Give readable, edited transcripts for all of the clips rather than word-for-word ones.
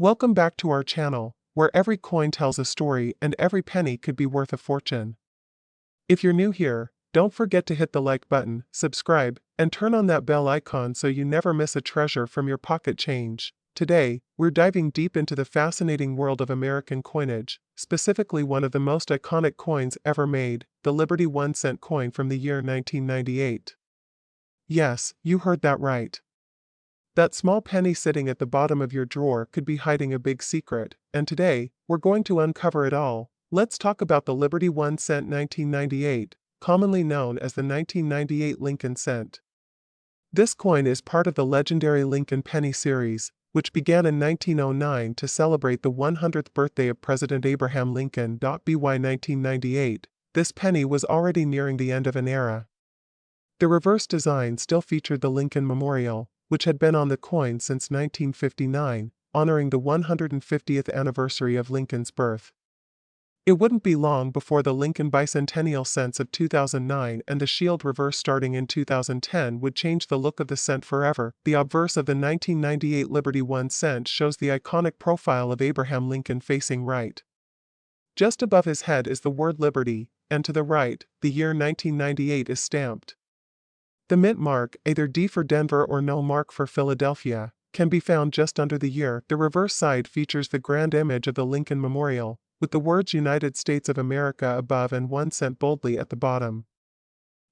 Welcome back to our channel, where every coin tells a story and every penny could be worth a fortune. If you're new here, don't forget to hit the like button, subscribe, and turn on that bell icon so you never miss a treasure from your pocket change. Today, we're diving deep into the fascinating world of American coinage, specifically one of the most iconic coins ever made, the Liberty 1-cent coin from the year 1998. Yes, you heard that right. That small penny sitting at the bottom of your drawer could be hiding a big secret, and today, we're going to uncover it all. Let's talk about the Liberty 1-cent 1998, commonly known as the 1998 Lincoln cent. This coin is part of the legendary Lincoln penny series, which began in 1909 to celebrate the 100th birthday of President Abraham Lincoln. By 1998, this penny was already nearing the end of an era. The reverse design still featured the Lincoln Memorial, which had been on the coin since 1959, honoring the 150th anniversary of Lincoln's birth. It wouldn't be long before the Lincoln bicentennial cents of 2009 and the shield reverse starting in 2010 would change the look of the cent forever. The obverse of the 1998 Liberty 1 cent shows the iconic profile of Abraham Lincoln facing right. Just above his head is the word Liberty, and to the right, the year 1998 is stamped. The mint mark, either D for Denver or no mark for Philadelphia, can be found just under the year. The reverse side features the grand image of the Lincoln Memorial, with the words United States of America above and 1 cent boldly at the bottom.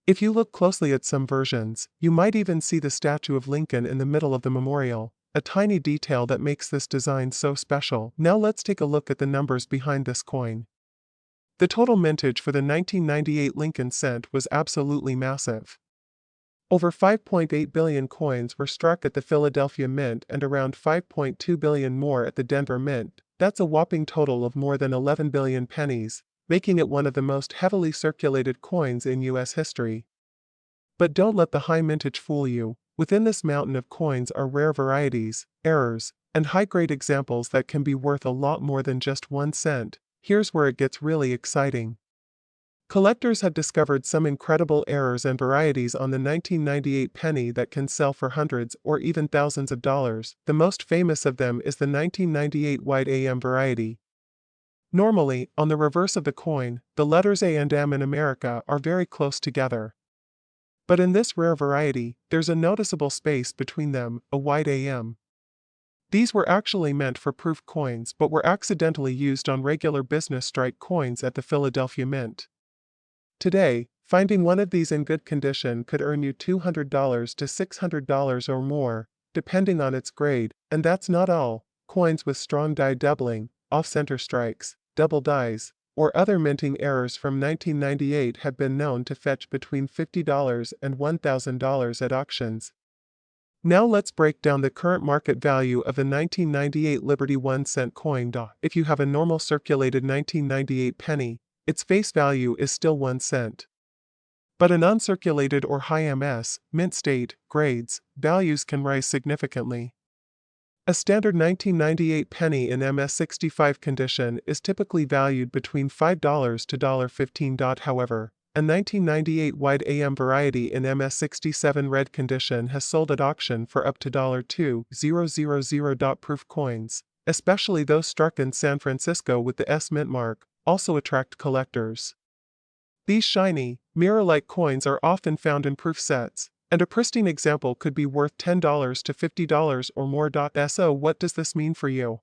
If you look closely at some versions, you might even see the statue of Lincoln in the middle of the memorial, a tiny detail that makes this design so special. Now let's take a look at the numbers behind this coin. The total mintage for the 1998 Lincoln cent was absolutely massive. Over 5.8 billion coins were struck at the Philadelphia Mint and around 5.2 billion more at the Denver Mint. That's a whopping total of more than 11 billion pennies, making it one of the most heavily circulated coins in U.S. history. But don't let the high mintage fool you. Within this mountain of coins are rare varieties, errors, and high-grade examples that can be worth a lot more than just 1 cent. Here's where it gets really exciting. Collectors have discovered some incredible errors and varieties on the 1998 penny that can sell for hundreds or even thousands of dollars. The most famous of them is the 1998 white AM variety. Normally, on the reverse of the coin, the letters A and M in America are very close together. But in this rare variety, there's a noticeable space between them, a white AM. These were actually meant for proof coins but were accidentally used on regular business strike coins at the Philadelphia Mint. Today, finding one of these in good condition could earn you $200 to $600 or more, depending on its grade, and that's not all. Coins with strong die doubling, off-center strikes, double dies, or other minting errors from 1998 have been known to fetch between $50 and $1,000 at auctions. Now let's break down the current market value of the 1998 Liberty 1 cent coin. If you have a normal circulated 1998 penny, its face value is still 1 cent. But in uncirculated or high MS, mint state, grades, values can rise significantly. A standard 1998 penny in MS65 condition is typically valued between $5 to $15. However, a 1998 white AM variety in MS67 red condition has sold at auction for up to $2,000. Proof coins, especially those struck in San Francisco with the S mint mark, also attract collectors. These shiny, mirror-like coins are often found in proof sets, and a pristine example could be worth $10 to $50 or more. So what does this mean for you?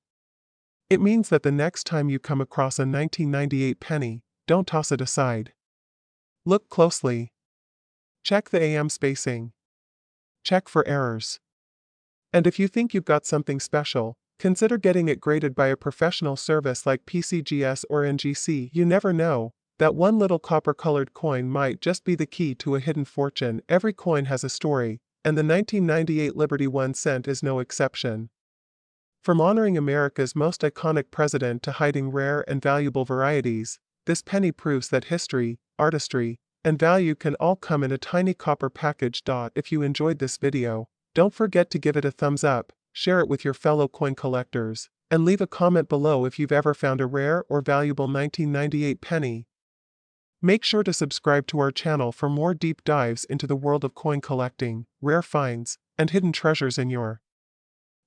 It means that the next time you come across a 1998 penny, don't toss it aside. Look closely. Check the AM spacing. Check for errors. And if you think you've got something special, consider getting it graded by a professional service like PCGS or NGC. You never know, that one little copper-colored coin might just be the key to a hidden fortune. Every coin has a story, and the 1998 Liberty 1 cent is no exception. From honoring America's most iconic president to hiding rare and valuable varieties, this penny proves that history, artistry, and value can all come in a tiny copper package. If you enjoyed this video, don't forget to give it a thumbs up, share it with your fellow coin collectors, and leave a comment below if you've ever found a rare or valuable 1998 penny. Make sure to subscribe to our channel for more deep dives into the world of coin collecting, rare finds, and hidden treasures in your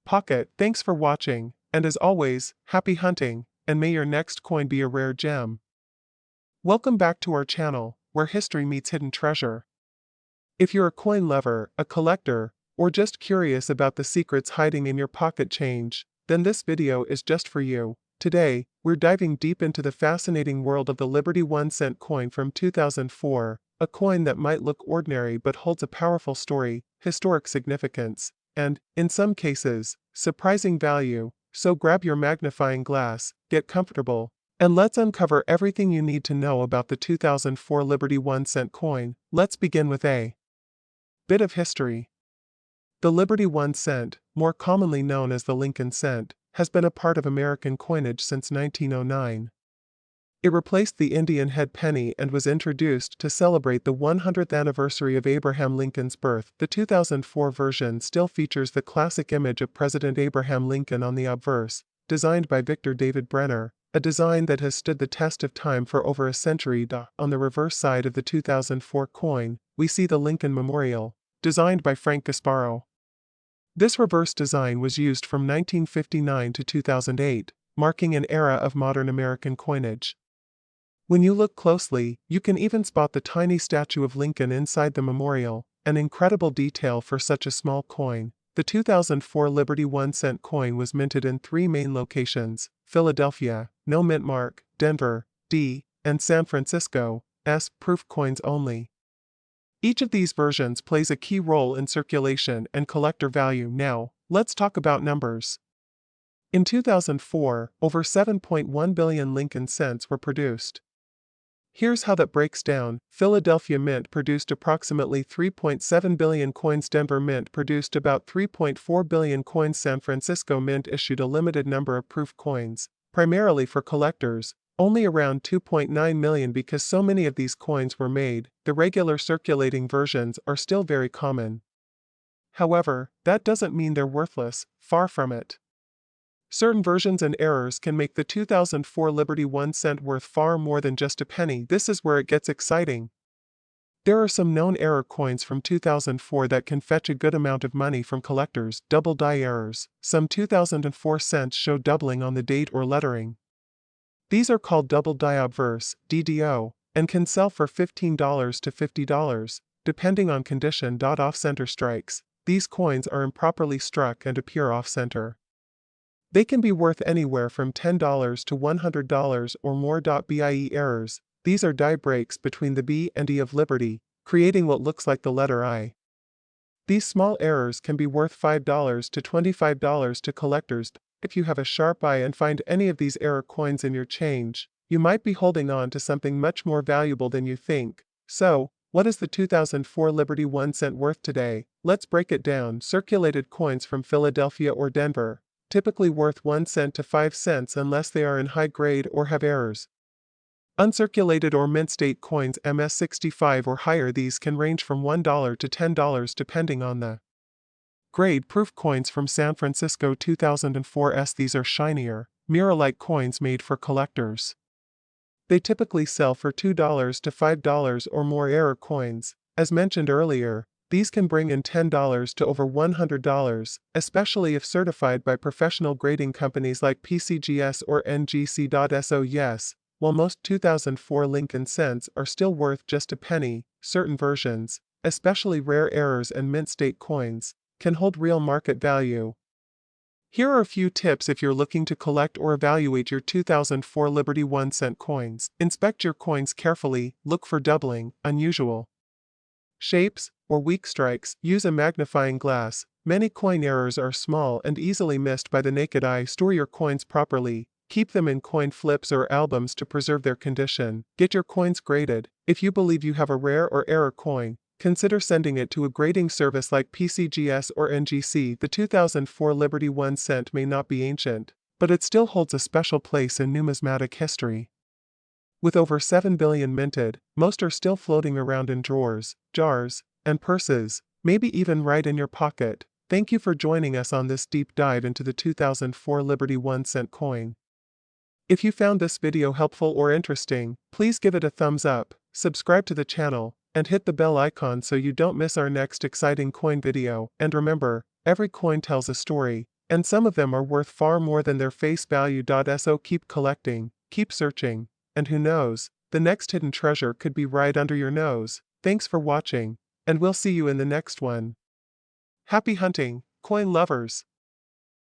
pocket. Thanks for watching, And as always, happy hunting, and may your next coin be a rare gem. Welcome back to our channel, where history meets hidden treasure. If you're a coin lover, a collector, or just curious about the secrets hiding in your pocket change, then this video is just for you. Today, we're diving deep into the fascinating world of the Liberty 1-cent coin from 2004, a coin that might look ordinary but holds a powerful story, historic significance, and, in some cases, surprising value. So grab your magnifying glass, get comfortable, and let's uncover everything you need to know about the 2004 Liberty 1-cent coin. Let's begin with a bit of history. The Liberty 1 cent, more commonly known as the Lincoln cent, has been a part of American coinage since 1909. It replaced the Indian head penny and was introduced to celebrate the 100th anniversary of Abraham Lincoln's birth. The 2004 version still features the classic image of President Abraham Lincoln on the obverse, designed by Victor David Brenner, a design that has stood the test of time for over a century. On the reverse side of the 2004 coin, we see the Lincoln Memorial, designed by Frank Gasparo. This reverse design was used from 1959 to 2008, marking an era of modern American coinage. When you look closely, you can even spot the tiny statue of Lincoln inside the memorial, an incredible detail for such a small coin. The 2004 Liberty 1-cent coin was minted in 3 main locations: Philadelphia, no mint mark; Denver, D, and San Francisco, S, proof coins only. Each of these versions plays a key role in circulation and collector value. Now, let's talk about numbers. In 2004, over 7.1 billion Lincoln cents were produced. Here's how that breaks down. Philadelphia Mint produced approximately 3.7 billion coins. Denver Mint produced about 3.4 billion coins. San Francisco Mint issued a limited number of proof coins, primarily for collectors, only around 2.9 million because so many of these coins were made. The regular circulating versions are still very common. However, that doesn't mean they're worthless, far from it. Certain versions and errors can make the 2004 Liberty 1 cent worth far more than just a penny. This is where it gets exciting. There are some known error coins from 2004 that can fetch a good amount of money from collectors. Double die errors. Some 2004 cents show doubling on the date or lettering. These are called double die obverse, DDO, and can sell for $15 to $50, depending on condition. Off-center strikes. These coins are improperly struck and appear off-center. They can be worth anywhere from $10 to $100 or more. BIE errors. These are die breaks between the B and E of Liberty, creating what looks like the letter I. These small errors can be worth $5 to $25 to collectors. If you have a sharp eye and find any of these error coins in your change, you might be holding on to something much more valuable than you think. So, what is the 2004 Liberty 1 cent worth today? Let's break it down. Circulated coins from Philadelphia or Denver, typically worth 1 cent to 5 cents unless they are in high grade or have errors. Uncirculated or mint state coins MS65 or higher. These can range from $1 to $10 depending on the grade. Proof coins from San Francisco 2004. These are shinier, mirror-like coins made for collectors. They typically sell for $2 to $5 or more. Error coins, as mentioned earlier, these can bring in $10 to over $100, especially if certified by professional grading companies like PCGS or NGC. Yes, while most 2004 Lincoln cents are still worth just a penny, certain versions, especially rare errors and mint state coins, can hold real market value. Here are a few tips if you're looking to collect or evaluate your 2004 Liberty 1 cent coins. Inspect your coins carefully. Look for doubling, unusual shapes, or weak strikes. Use a magnifying glass. Many coin errors are small and easily missed by the naked eye. Store your coins properly. Keep them in coin flips or albums to preserve their condition. Get your coins graded. If you believe you have a rare or error coin, consider sending it to a grading service like PCGS or NGC. The 2004 Liberty 1 cent may not be ancient, but it still holds a special place in numismatic history. With over 7 billion minted, most are still floating around in drawers, jars, and purses, maybe even right in your pocket. Thank you for joining us on this deep dive into the 2004 Liberty 1 cent coin. If you found this video helpful or interesting, please give it a thumbs up, subscribe to the channel, and hit the bell icon so you don't miss our next exciting coin video. And remember, every coin tells a story, And some of them are worth far more than their face value. So keep collecting, keep searching, and who knows, the next hidden treasure could be right under your nose. Thanks for watching, and we'll see you in the next one. Happy hunting, coin lovers!